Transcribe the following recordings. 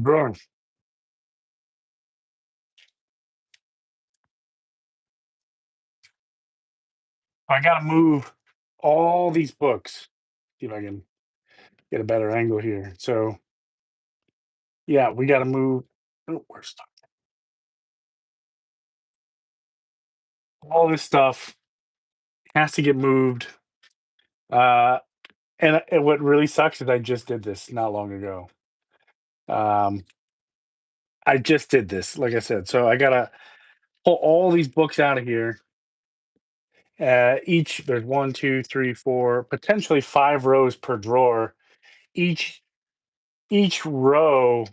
Growing. I gotta move all these books. See if I can get a better angle here. So yeah, we gotta move. Oh, where's all this stuff has to get moved. Uh, and what really sucks is I just did this not long ago. Um, I just did this, like I said. So I gotta pull all these books out of here. Each there's one, two, three, four, potentially five rows per drawer. Each each row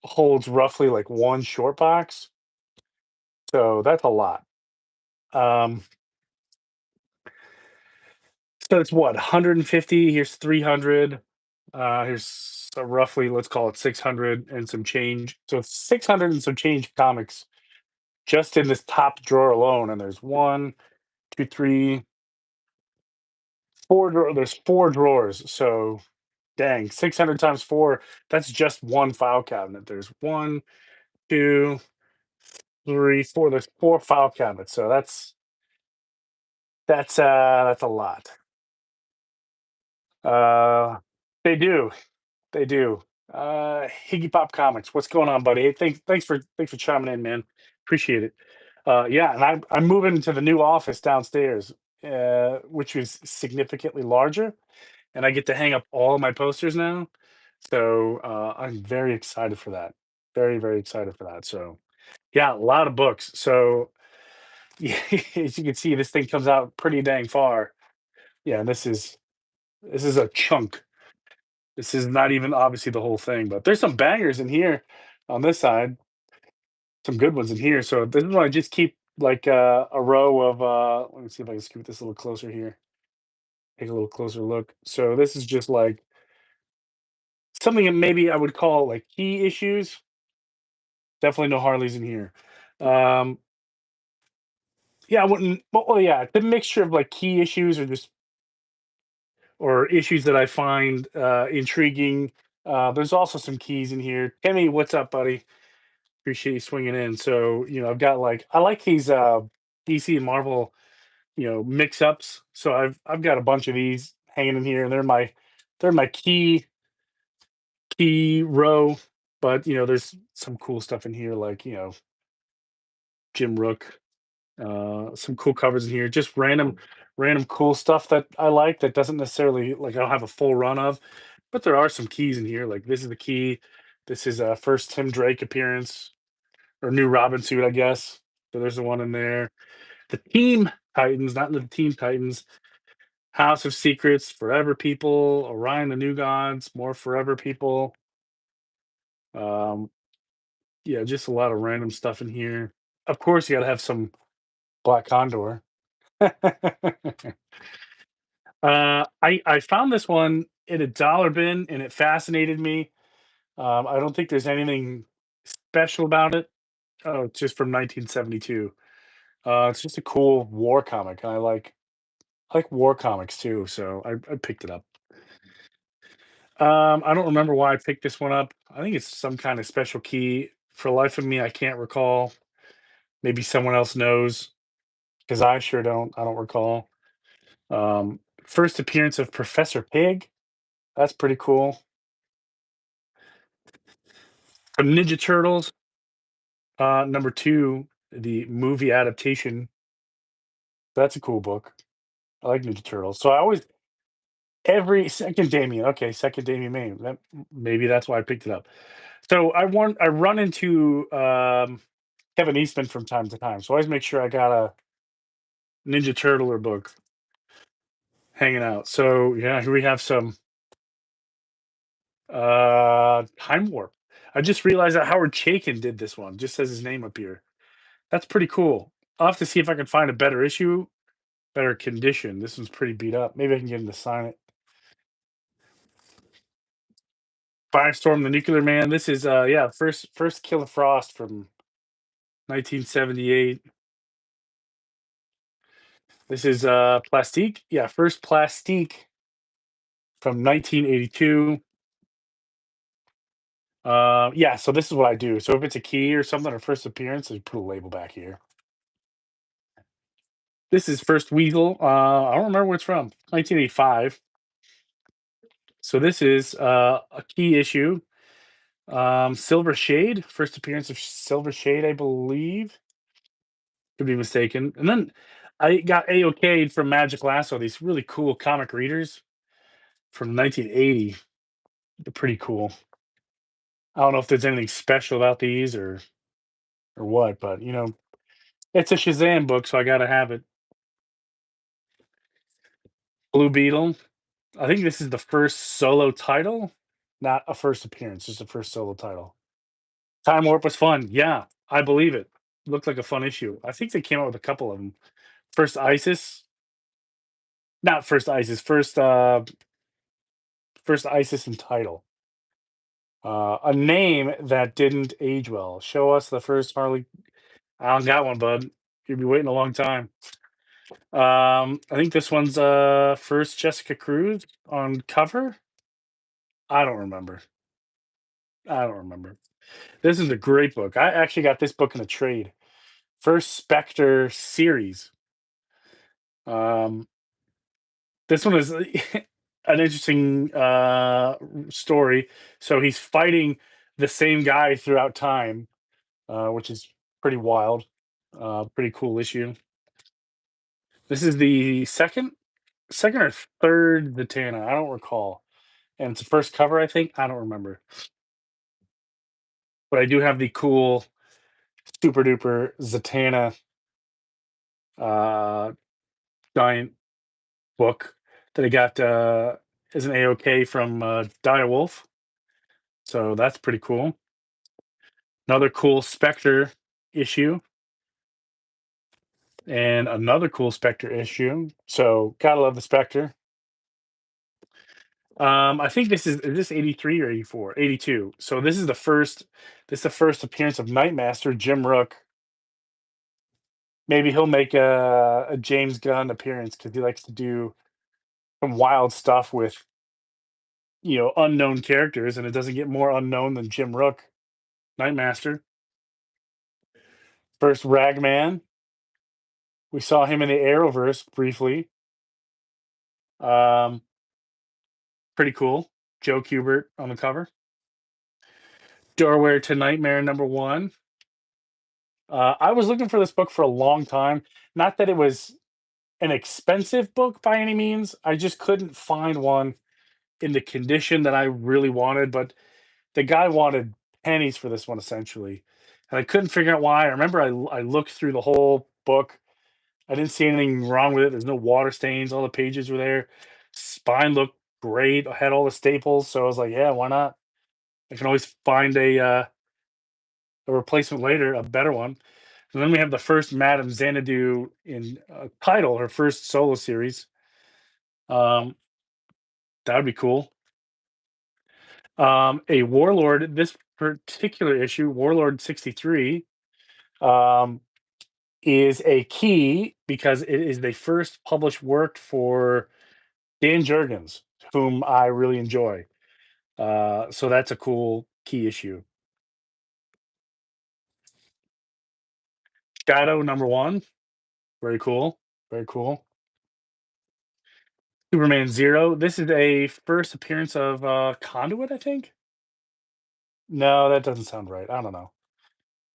holds roughly like one short box. So that's a lot. Um, so it's what, 150? Here's 300. Here's roughly, let's call it 600 and some change. So it's 600 and some change comics just in this top drawer alone. And there's one, two, three, four. There's four drawers. So dang, 600 times four. That's just one file cabinet. There's one, two, three, four. There's four file cabinets. So that's a lot. Uh, they do. They do. Higgy Pop Comics, what's going on, buddy? Hey, thanks for chiming in, man. Appreciate it. Yeah, and I'm moving into the new office downstairs, which is significantly larger, and I get to hang up all my posters now. So I'm very excited for that. Very, very excited for that. So yeah, a lot of books. So yeah, as you can see, this thing comes out pretty dang far. Yeah, this is a chunk. This is not even obviously the whole thing, but there's some bangers in here on this side, some good ones in here. So this is why I just keep like a row of let me see if I can scoot this a little closer here. Take a little closer look. So this is just like something that maybe I would call like key issues. Definitely no Harleys in here. Um yeah, I wouldn't well yeah, it's a mixture of like key issues or issues that I find intriguing. There's also some keys in here. Kenny, what's up, buddy? Appreciate you swinging in. So, I've got like I like these DC and Marvel, mix ups. So I've got a bunch of these hanging in here and they're my key row, but there's some cool stuff in here like, Jim Rook, some cool covers in here, just random cool stuff that I like that doesn't necessarily like I don't have a full run of, but there are some keys in here. Like this is the key. This is a first Tim Drake appearance or new Robin suit, I guess. So there's the one in there. The Team Titans, not the Team Titans. House of Secrets, Forever People, Orion the New Gods, more Forever People. Um, yeah, just a lot of random stuff in here. Of course, you got to have some Black Condor. I found this one in a dollar bin and it fascinated me. I don't think there's anything special about it. Oh, it's just from 1972. It's just a cool war comic, and I like war comics too, so I picked it up. I don't remember why I picked this one up. I think it's some kind of special key. For the life of me, I can't recall. Maybe someone else knows because I sure don't. I don't recall. First appearance of Professor Pig. That's pretty cool. Ninja Turtles. Number two, the movie adaptation. That's a cool book. I like Ninja Turtles. So I always every second Damien. Okay, second Damien Maine. Maybe that's why I picked it up. So I run into Kevin Eastman from time to time. So I always make sure I got a Ninja Turtler book hanging out. So yeah, here we have some Time Warp. I just realized that Howard Chaykin did this one. Just says his name up here. That's pretty cool. I'll have to see if I can find a better issue, better condition. This one's pretty beat up. Maybe I can get him to sign it. Firestorm, the Nuclear Man. This is yeah, first Killer Frost from 1978. This is Plastique. Yeah, first Plastique from 1982. Yeah, so this is what I do. So if it's a key or something or first appearance, I put a label back here. This is First Weasel. I don't remember where it's from. 1985. So this is a key issue. Silver Shade, first appearance of Silver Shade, I believe. Could be mistaken. And then I got A-OK'd from Magic Lasso, these really cool comic readers from 1980. They're pretty cool. I don't know if there's anything special about these or what, but it's a Shazam book, so I gotta have it. Blue Beetle. I think this is the first solo title, not a first appearance, just the first solo title. Time Warp was fun. Yeah, I believe it. Looked like a fun issue. I think they came out with a couple of them. First Isis, not first Isis, first Isis and title. A name that didn't age well. Show us the first Harley. I don't got one, bud. You'll be waiting a long time. I think this one's first Jessica Cruz on cover. I don't remember. I don't remember. This is a great book. I actually got this book in a trade. First Spectre series. Um, this one is an interesting story. So he's fighting the same guy throughout time, which is pretty wild. Pretty cool issue. This is the second or third Zatanna. I don't recall. And it's the first cover, I think. I don't remember. But I do have the cool super duper Zatanna uh, giant book that I got as an AOK from Dire Wolf. So that's pretty cool. Another cool Spectre issue and another cool Spectre issue. So gotta love the Spectre. I think is this 83 or 84? 82. So this is the first appearance of Nightmaster, Jim Rook. Maybe he'll make a James Gunn appearance because he likes to do some wild stuff with unknown characters, and it doesn't get more unknown than Jim Rook, Nightmaster. First Ragman. We saw him in the Arrowverse briefly. Um, Pretty cool. Joe Kubert on the cover. Doorway to Nightmare #1. I was looking for this book for a long time. Not that it was an expensive book by any means. I just couldn't find one in the condition that I really wanted. But the guy wanted pennies for this one essentially, and I couldn't figure out why. I remember I looked through the whole book. I didn't see anything wrong with it. There's no water stains. All the pages were there. Spine looked great. I had all the staples, so I was like, yeah, why not? I can always find a replacement later, a better one. And then we have the first Madame Xanadu in title, her first solo series. Um, that would be cool. A Warlord, this particular issue, Warlord 63, um, is a key because it is the first published work for Dan Jurgens, whom I really enjoy. So that's a cool key issue. Shadow #1, very cool, very cool. Superman Zero. This is a first appearance of Conduit, I think. No, that doesn't sound right. I don't know.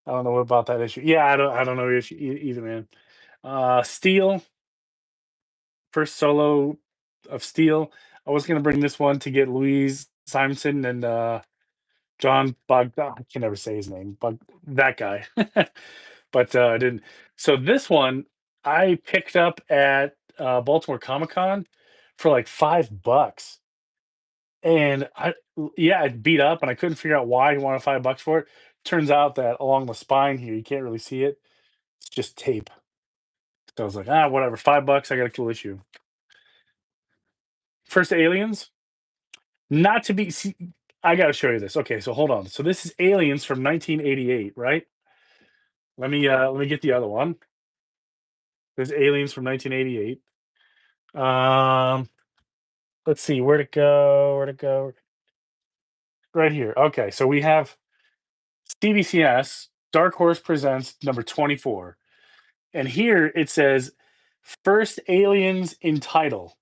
I don't know about that issue. Yeah, I don't know either, man. Steel, first solo of Steel. I was gonna bring this one to get Louise Simonson and John Bog. I can never say his name, but that guy. But I didn't. So this one I picked up at Baltimore Comic Con for like $5. And yeah, it beat up, and I couldn't figure out why he wanted $5 for it. Turns out that along the spine here, you can't really see it. It's just tape. So I was like, whatever, $5. I got a cool issue. First Aliens, not to be. See, I got to show you this. Okay, so hold on. So this is Aliens from 1988, right? Let me get the other one. There's Aliens from 1988. Um, let's see where to go. Where to go? right here. Okay, so we have CBCS Dark Horse Presents number 24. And here it says first aliens in title.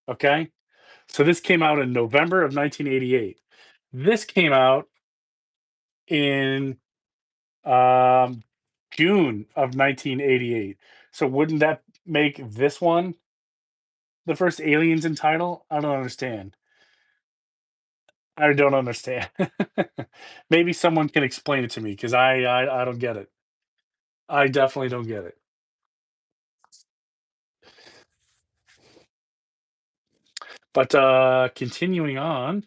Okay. So this came out in November of 1988. This came out in um, June of 1988. So wouldn't that make this one the first aliens in title? I don't understand. I don't understand. Maybe someone can explain it to me because I don't get it. I definitely don't get it. But continuing on,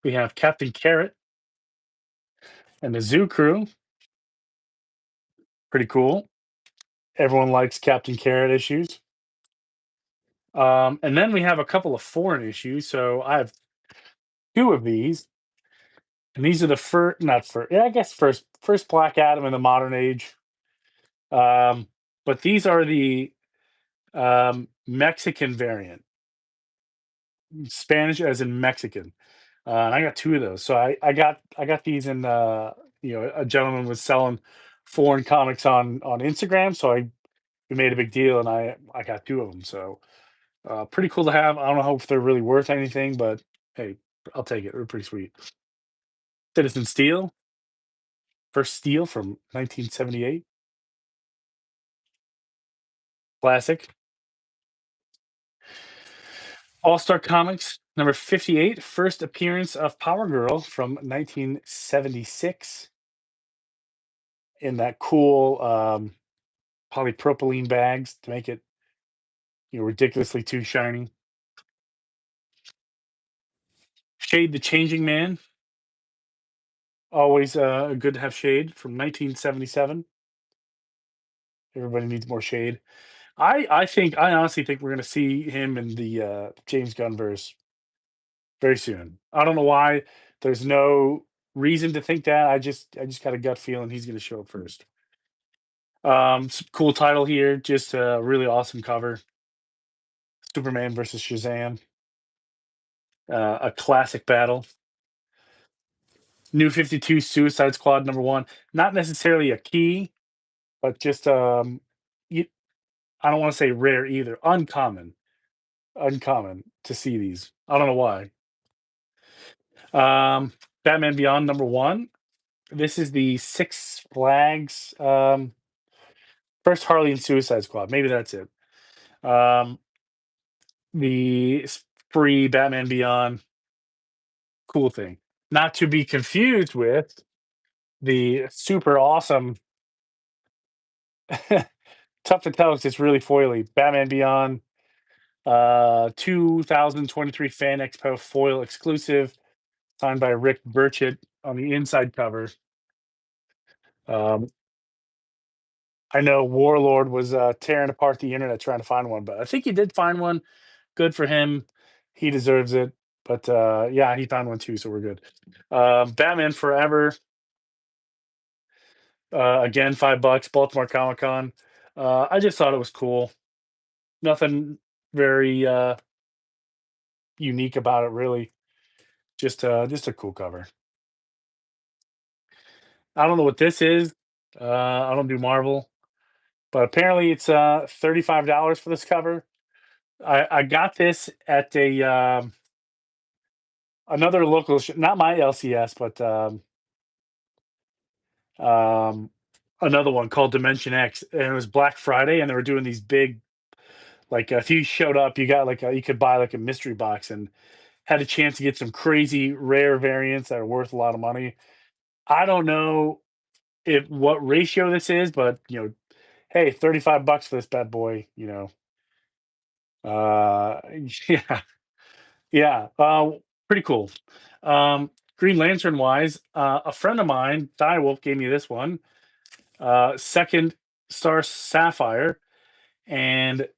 we have Captain Carrot and the Zoo Crew. Pretty cool. Everyone likes Captain Carrot issues. And then we have a couple of foreign issues. So I have two of these, and these are the first, not first, yeah, I guess first Black Adam in the modern age. Um, but these are the Mexican variant, Spanish as in Mexican. And I got two of those. So I got these in a gentleman was selling foreign comics on Instagram. So we made a big deal, and I got two of them. So pretty cool to have. I don't know if they're really worth anything, but hey, I'll take it. They're pretty sweet. Citizen Steel, first Steel from 1978, classic. All Star Comics number 58, first appearance of Power Girl from 1976 in that cool polypropylene bags to make it ridiculously too shiny. Shade the Changing Man, always good to have Shade from 1977. Everybody needs more Shade. I honestly think we're gonna see him in the James Gunn verse very soon. I don't know why. There's no reason to think that. I just got a gut feeling he's gonna show up first. Cool title here. Just a really awesome cover. Superman versus Shazam. A classic battle. New 52 Suicide Squad number one. Not necessarily a key, but just you, I don't want to say rare either. Uncommon to see these. I don't know why. Um, Batman Beyond number one. This is the Six Flags first Harley and Suicide Squad. Maybe that's it. Um, the free Batman Beyond, cool thing. Not to be confused with the super awesome. Tough to tell 'cause it's really foily. Batman Beyond 2023 Fan Expo foil exclusive, signed by Rick Burchett on the inside cover. Um, I know Warlord was tearing apart the internet trying to find one, but I think he did find one. Good for him. He deserves it. But yeah, he found one too, so we're good. Batman Forever, again, $5, Baltimore Comic Con. I just thought it was cool. Nothing very unique about it, really. Just a cool cover. I don't know what this is. I don't do Marvel, but apparently it's $35 for this cover. I got this at a another local, not my LCS, but um, another one called Dimension X, and it was Black Friday, and they were doing these big, like if you showed up, you got like you could buy like a mystery box and had a chance to get some crazy rare variants that are worth a lot of money. I don't know if what ratio this is, but hey, $35 for this bad boy. Yeah, yeah, pretty cool. Green Lantern wise, a friend of mine, Wolf, gave me this one. Second Star Sapphire, and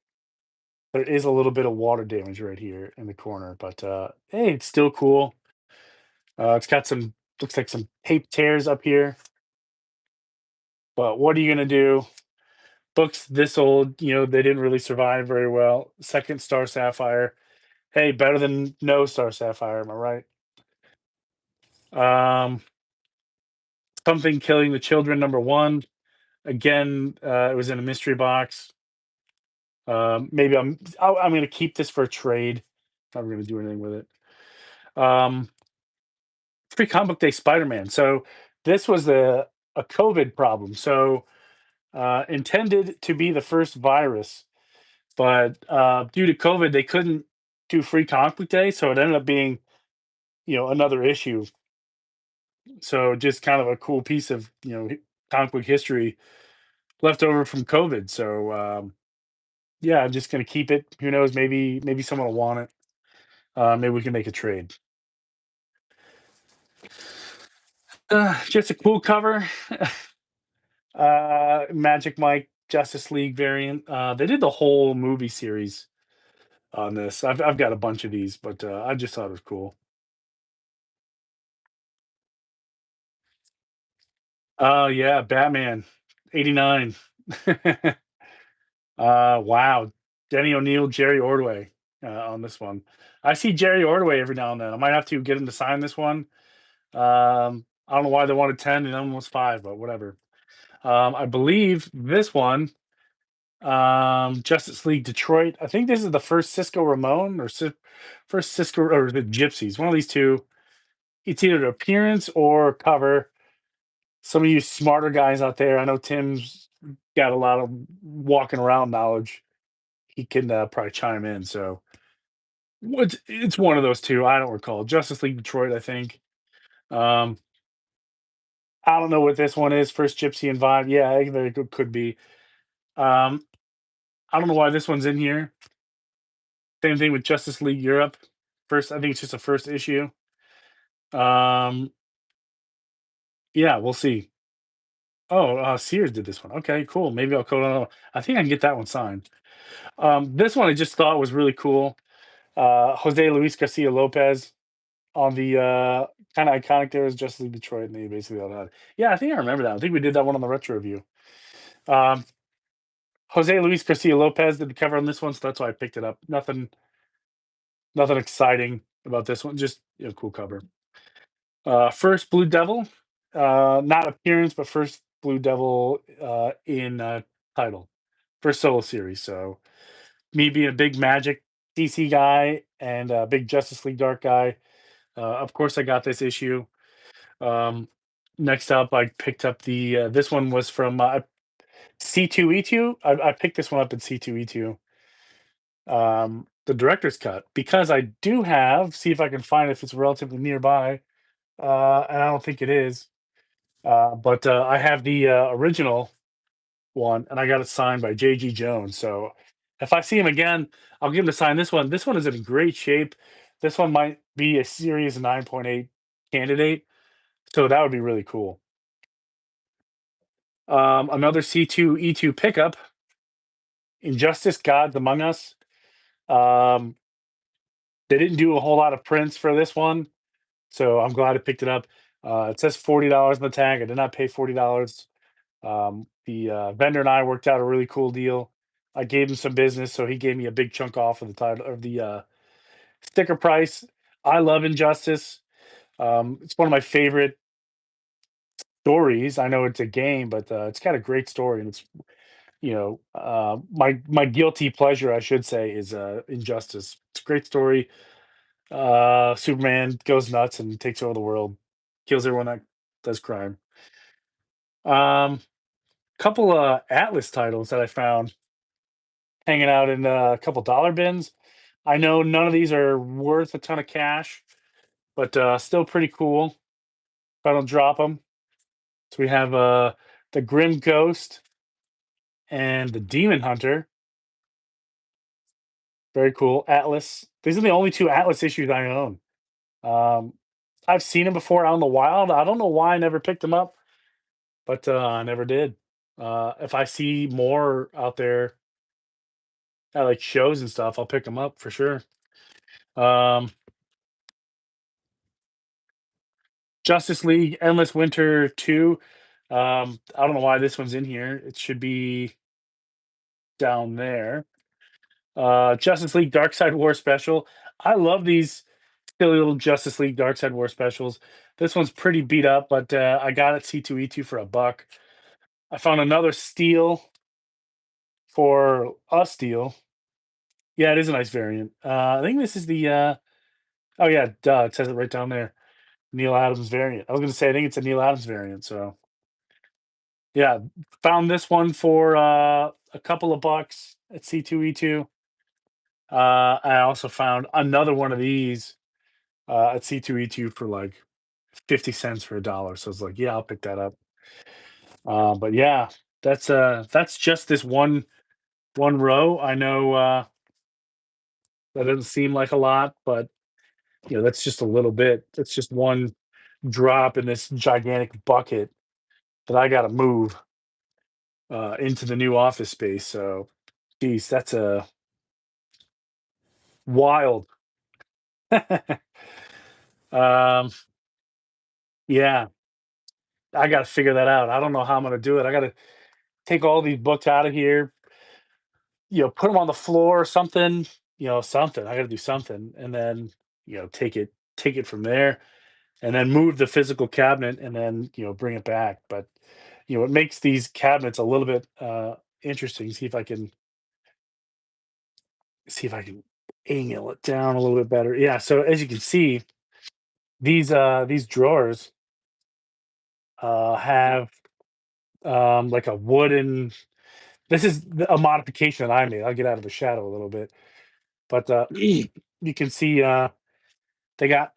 there is a little bit of water damage right here in the corner, but hey, it's still cool. It's got some looks like some tape tears up here, but what are you gonna do? Books this old, they didn't really survive very well. Second Star Sapphire. Hey, better than no Star Sapphire, am I right? Um, Something Killing the Children #1. Again, it was in a mystery box. Maybe I'm gonna keep this for a trade. Not gonna do anything with it. Free Comic Book Day Spider-Man. So this was a COVID problem. So intended to be the first virus, but due to COVID, they couldn't do Free Comic Book Day, so it ended up being another issue. So just kind of a cool piece of comic book history left over from COVID. So yeah, I'm just gonna keep it. Who knows? Maybe someone will want it. Maybe we can make a trade. Just a cool cover. Magic Mike Justice League variant. They did the whole movie series on this. I've got a bunch of these, but I just thought it was cool. Oh yeah, Batman, '89. Wow, Denny O'Neil, Jerry Ordway on this one. I see Jerry Ordway every now and then. I might have to get him to sign this one. I don't know why they wanted 10 and almost 5, but whatever. I believe this one, Justice League Detroit. I think this is the first Cisco Ramon or first Cisco or the Gypsies. One of these two. It's either appearance or cover. Some of you smarter guys out there, I know Tim's got a lot of walking around knowledge. He can probably chime in. So it's one of those two. I don't recall. Justice League Detroit, I think. Um, I don't know what this one is. First Gypsy and Vibe. Yeah, it very good could be. Um, I don't know why this one's in here. Same thing with Justice League Europe. First, I think it's just a first issue. Um, yeah, we'll see. Oh, Sears did this one. Okay, cool. Maybe I'll code on. I think I can get that one signed. This one I just thought was really cool. Jose Luis Garcia Lopez on the kind of iconic there is Justice League Detroit, and they basically all that. Yeah, I think I remember that. I think we did that one on the retro review. Um, Jose Luis Garcia Lopez did the cover on this one, so that's why I picked it up. Nothing exciting about this one. Just cool cover. First Blue Devil, not appearance, but first Blue Devil in title, first solo series. So me being a big Magic DC guy and a big Justice League Dark guy, of course I got this issue. Um, Next up, I picked up the this one was from C2E2. I picked this one up in C2E2, the director's cut, because I do have. See if I can find if it's relatively nearby. And I don't think it is. But I have the original one, and I got it signed by J.G. Jones. So if I see him again, I'll give him to sign this one. This one is in great shape. This one might be a Series 9.8 candidate, so that would be really cool. Another C2E2 pickup, Injustice: Gods Among Us. Um, they didn't do a whole lot of prints for this one, so I'm glad I picked it up. It says $40 on the tag. I did not pay $40. The vendor and I worked out a really cool deal. I gave him some business, so he gave me a big chunk off of the title of the sticker price. I love Injustice. It's one of my favorite stories. I know it's a game, but it's got a great story, and it's my guilty pleasure, I should say, is Injustice. It's a great story. Superman goes nuts and takes over the world, kills everyone that does crime. Um, Couple Atlas titles that I found hanging out in a couple dollar bins. I know none of these are worth a ton of cash, but still pretty cool if I don't drop them. So we have the Grim Ghost and the Demon Hunter. Very cool. Atlas. These are the only two Atlas issues I own. Um, I've seen them before out in the wild. I don't know why I never picked them up, but I never did. If I see more out there at like shows and stuff, I'll pick them up for sure. Um, Justice League Endless Winter 2. I don't know why this one's in here. It should be down there. Justice League Dark Side War Special. I love these. silly little Justice League Dark Side War specials. This one's pretty beat up, but I got it C2E2 for a buck. I found another steal for a steal. Yeah, it is a nice variant. I think this is the oh yeah, duh, it says it right down there. Neil Adams variant. I was gonna say I think it's a Neil Adams variant. So yeah, found this one for a couple of bucks at C2E2. I also found another one of these at C2E2 for like 50 cents for a dollar. So it's like, yeah, I'll pick that up. But yeah, that's just this one row. I know that doesn't seem like a lot, but that's just a little bit. That's just one drop in this gigantic bucket that I got to move into the new office space. So, geez, that's a wild. um, yeah, I got to figure that out. I don't know how I'm gonna do it. I got to take all these books out of here, put them on the floor or something. Something. I got to do something, and then take it from there, and then move the physical cabinet, and then bring it back. But it makes these cabinets a little bit interesting. See if I can angle it down a little bit better. Yeah. So as you can see, these drawers have like a wooden. This is a modification that I made. I'll get out of the shadow a little bit, but you can see they got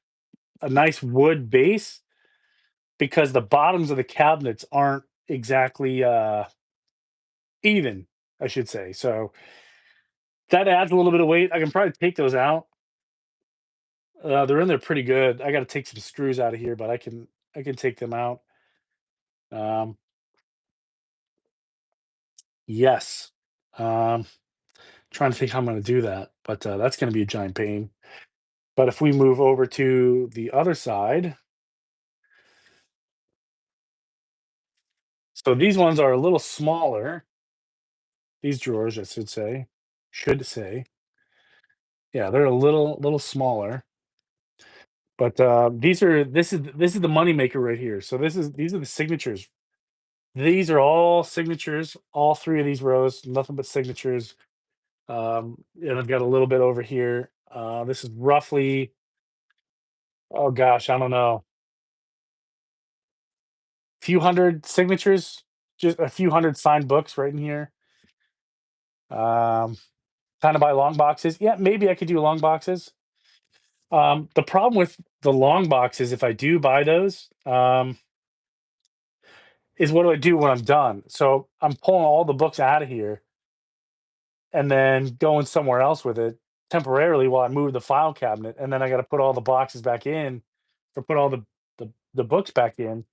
a nice wood base because the bottoms of the cabinets aren't exactly even, I should say. So that adds a little bit of weight. I can probably take those out. They're in there pretty good. I got to take some screws out of here, but I can take them out. Um, yes. Um, Trying to think how I'm going to do that, but that's going to be a giant pain. But if we move over to the other side, so these ones are a little smaller. These drawers, I should say, yeah, they're a little smaller. But this is the money maker right here. So these are the signatures. These are all signatures. All three of these rows, nothing but signatures. And I've got a little bit over here. This is roughly, oh gosh, I don't know, few hundred signatures, just a few hundred signed books right in here. Um, Kind of buy long boxes. Yeah, maybe I could do long boxes. The problem with the long boxes, if I do buy those, is what do I do when I'm done? So I'm pulling all the books out of here and then going somewhere else with it temporarily while I move the file cabinet, and then I got to put all the boxes back in, or put all the books back in.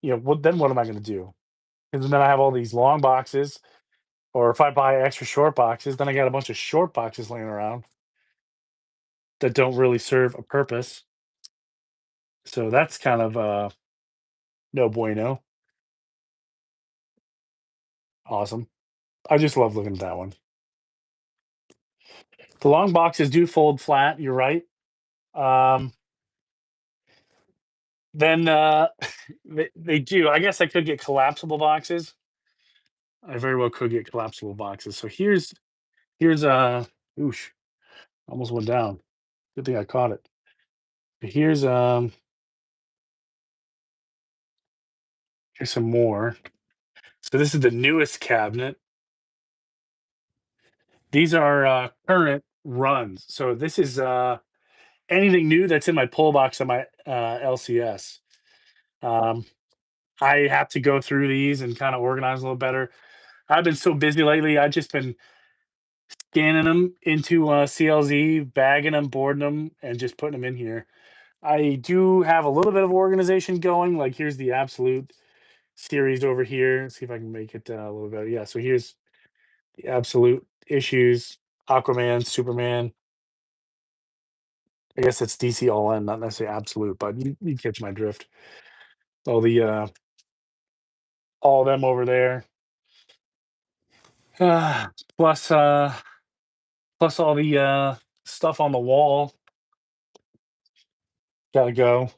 Then what am I going to do? Because then I have all these long boxes, or if I buy extra short boxes, then I got a bunch of short boxes laying around that don't really serve a purpose. So that's kind of no bueno. Awesome. I just love looking at that one. The long boxes do fold flat. You're right. Um, then they do. I guess I could get collapsible boxes. I very well could get collapsible boxes. So here's oosh, almost went down. Good thing I caught it. Here's some more. So this is the newest cabinet. These are current runs. So this is anything new that's in my pull box on my LCS. Um, I have to go through these and kind of organize a little better. I've been so busy lately. I've just been scanning them into CLZ, bagging them, boarding them, and just putting them in here. I do have a little bit of organization going. Like here's the absolute series over here. See if I can make it a little better. Yeah, so here's the absolute issues. Aquaman, Superman. I guess it's DC all in, not necessarily absolute, but you catch my drift. All the all of them over there. Uh, plus plus all the stuff on the wall. gotta go.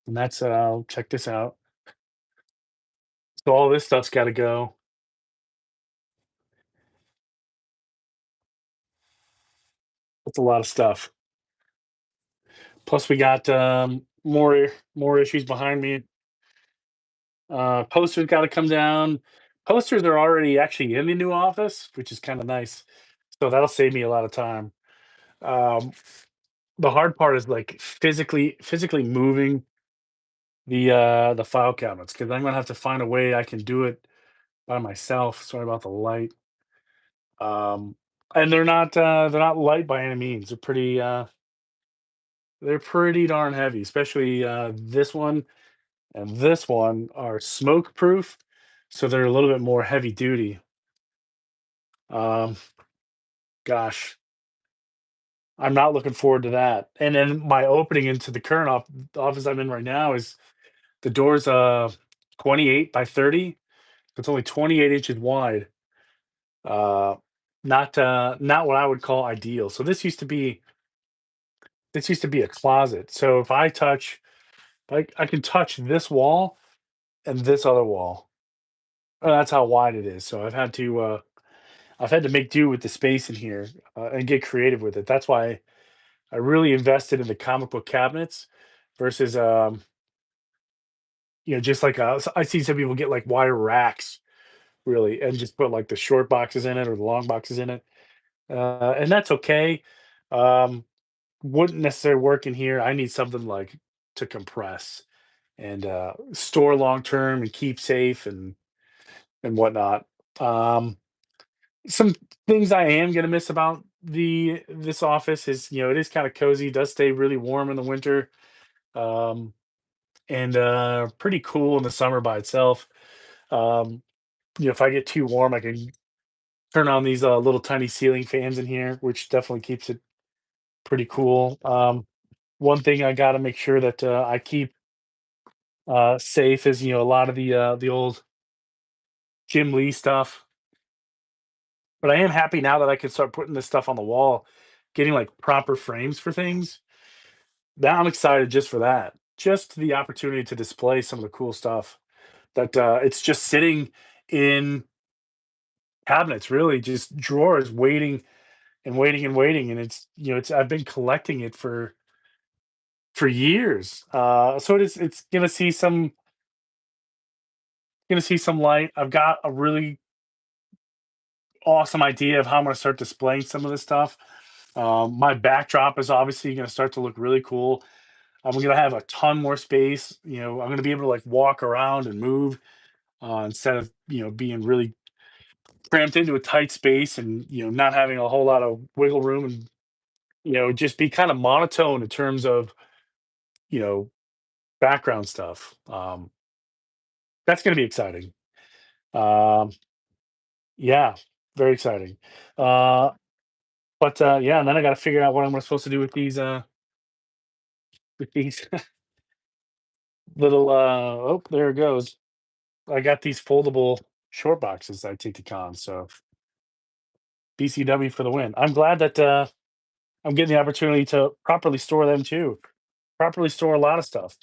And that's check this out. So all this stuff's gotta go. That's a lot of stuff. Plus we got more issues behind me. Posters gotta come down. Posters are already actually in the new office, which is kind of nice. So that'll save me a lot of time. Um, the hard part is like physically moving the file cabinets because I'm gonna have to find a way I can do it by myself. Sorry about the light. Um, and they're not light by any means. They're pretty darn heavy, especially this one and this one are smoke proof, so they're a little bit more heavy duty. Um, gosh, I'm not looking forward to that. And then my opening into the current office I'm in right now is the door's 28 by 30. It's only 28 inches wide. Uh, not what I would call ideal. So this used to be a closet. So if I touch, like, I can touch this wall and this other wall. That's how wide it is. So I've had to make do with the space in here and get creative with it. That's why I really invested in the comic book cabinets versus just like I see some people get like wire racks really and just put like the short boxes in it or the long boxes in it. And that's okay. Um, wouldn't necessarily work in here. I need something like to compress and store long term and keep safe and whatnot. Um, some things I am gonna miss about the this office is it is kind of cozy. Does stay really warm in the winter, um, and pretty cool in the summer by itself. Um, if I get too warm, I can turn on these little tiny ceiling fans in here, which definitely keeps it pretty cool. One thing I got to make sure that I keep safe is a lot of the old Jim Lee stuff. But I am happy now that I can start putting this stuff on the wall, getting like proper frames for things. Now I'm excited just for that. Just the opportunity to display some of the cool stuff that it's just sitting in cabinets, really just drawers, waiting and waiting and waiting. And it's I've been collecting it for years. So it's gonna see some light. I've got a really awesome idea of how I'm gonna start displaying some of this stuff. My backdrop is obviously gonna start to look really cool. I'm gonna have a ton more space. I'm gonna be able to like walk around and move instead of being really cramped into a tight space and not having a whole lot of wiggle room and just be kind of monotone in terms of you know background stuff. That's gonna be exciting. Um, yeah, very exciting. Uh, but yeah, and then I got to figure out what I'm supposed to do with these little. Oh, there it goes. I got these foldable short boxes I take to cons. So BCW for the win. I'm glad that I'm getting the opportunity to properly store them too. Properly store a lot of stuff.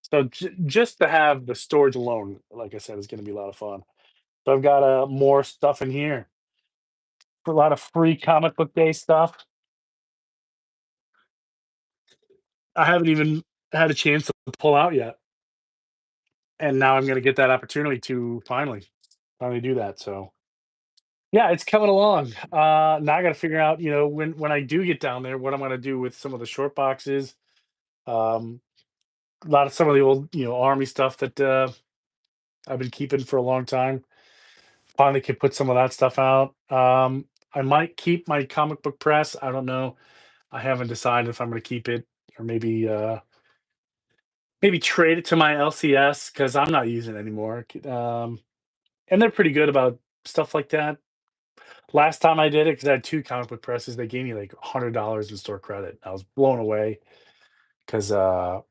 So just to have the storage alone, like I said, is going to be a lot of fun. So I've got more stuff in here. A lot of free comic book day stuff. I haven't even had a chance to pull out yet, and now I'm going to get that opportunity to finally do that. So yeah, it's coming along. Now I got to figure out, when I do get down there, what I'm going to do with some of the short boxes. Um, a lot of some of the old, army stuff that I've been keeping for a long time. Finally, could put some of that stuff out. I might keep my comic book press. I don't know. I haven't decided if I'm going to keep it or maybe trade it to my LCS because I'm not using it anymore. And they're pretty good about stuff like that. Last time I did it, because I had two comic book presses, they gave me like $100 in store credit. I was blown away because yeah,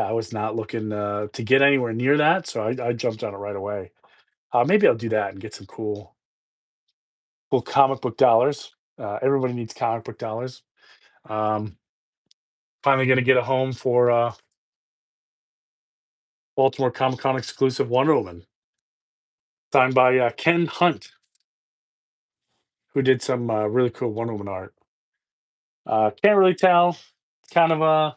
I was not looking to get anywhere near that, so I jumped on it right away. Maybe I'll do that and get some cool comic book dollars. Everybody needs comic book dollars. Um, Finally going to get a home for Baltimore Comic Con exclusive Wonder Woman, signed by Ken Hunt, who did some really cool Wonder Woman art. Can't really tell. It's kind of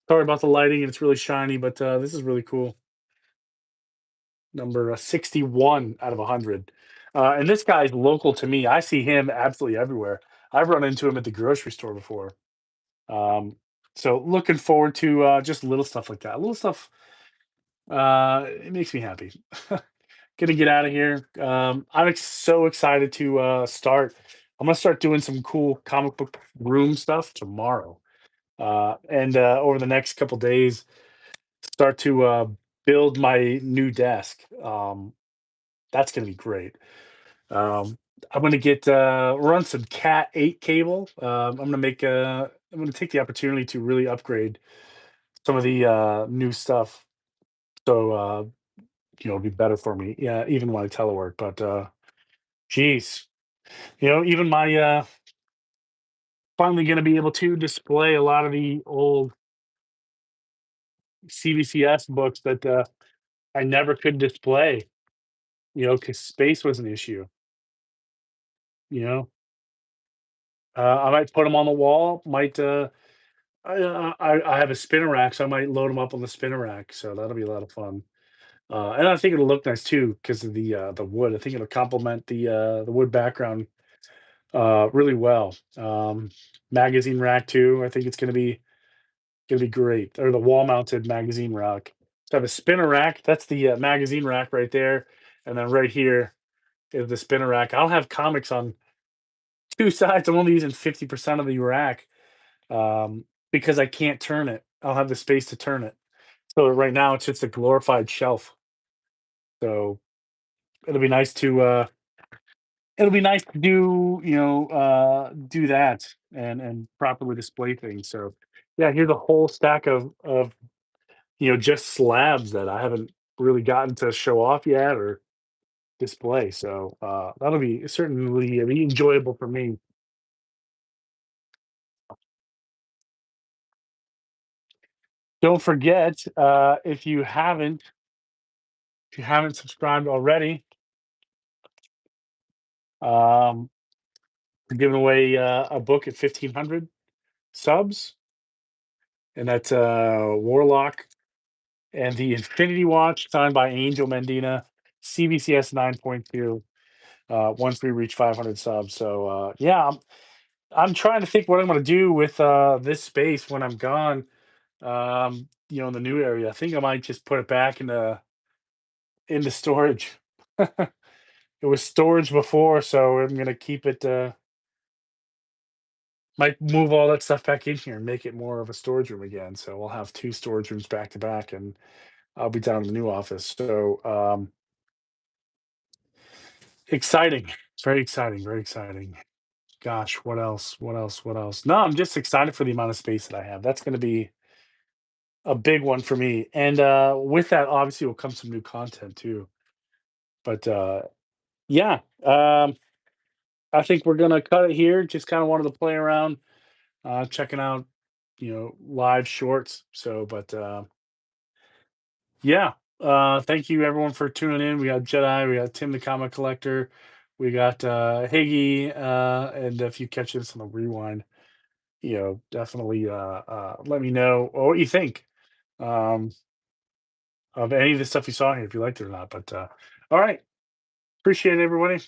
sorry about the lighting, and it's really shiny, but this is really cool. Number 61 out of 100. And this guy's local to me. I see him absolutely everywhere. I've run into him at the grocery store before. Um, so looking forward to just little stuff like that. Little stuff. It makes me happy. Gonna get out of here. I'm so excited to start. I'm gonna start doing some cool comic book room stuff tomorrow, and over the next couple days, start to build my new desk. That's gonna be great. Um, I'm gonna get run some Cat 8 cable. I'm gonna make. I'm gonna take the opportunity to really upgrade some of the new stuff, so it'll be better for me. Yeah, even when I telework. But geez, even my finally gonna be able to display a lot of the old CBCS books that I never could display. Because space was an issue. You know, I might put them on the wall. Might I have a spinner rack, so I might load them up on the spinner rack. So that'll be a lot of fun. And I think it'll look nice too because of the wood. I think it'll complement the wood background really well. Magazine rack too. I think it's gonna be great. Or the wall mounted magazine rack. So I have a spinner rack. That's the magazine rack right there, and then right here is the spinner rack. I'll have comics on two sides. I'm only using 50% of the rack because I can't turn it. I'll have the space to turn it. So right now it's just a glorified shelf. So it'll be nice to do that and properly display things. So yeah, here's a whole stack of just slabs that I haven't really gotten to show off yet or display. So that'll be certainly be enjoyable for me. Don't forget, if you haven't subscribed already, um, we're giving away a book at 1,500 subs, and that's Warlock and the Infinity Watch, signed by Angel Mendina, CBCS 9.2. Once we reach 500 subs, so yeah, I'm trying to think what I'm going to do with this space when I'm gone. In the new area, I think I might just put it back into storage. It was storage before, so I'm gonna keep it. Might move all that stuff back in here and make it more of a storage room again. So we'll have two storage rooms back to back, and I'll be down in the new office. So exciting! It's very exciting. Very exciting. Gosh, what else? What else? What else? No, I'm just excited for the amount of space that I have. That's going to be a big one for me. And with that, obviously, will come some new content too. But yeah, I think we're gonna cut it here. Just kind of wanted to play around, checking out, live shorts. So, but yeah, thank you everyone for tuning in. We got Jedi, we got Tim the Comic Collector, we got Higgy, and if you catch this on the rewind, definitely let me know what you think um, of any of the stuff you saw here, if you liked it or not. But all right, appreciate it, everybody.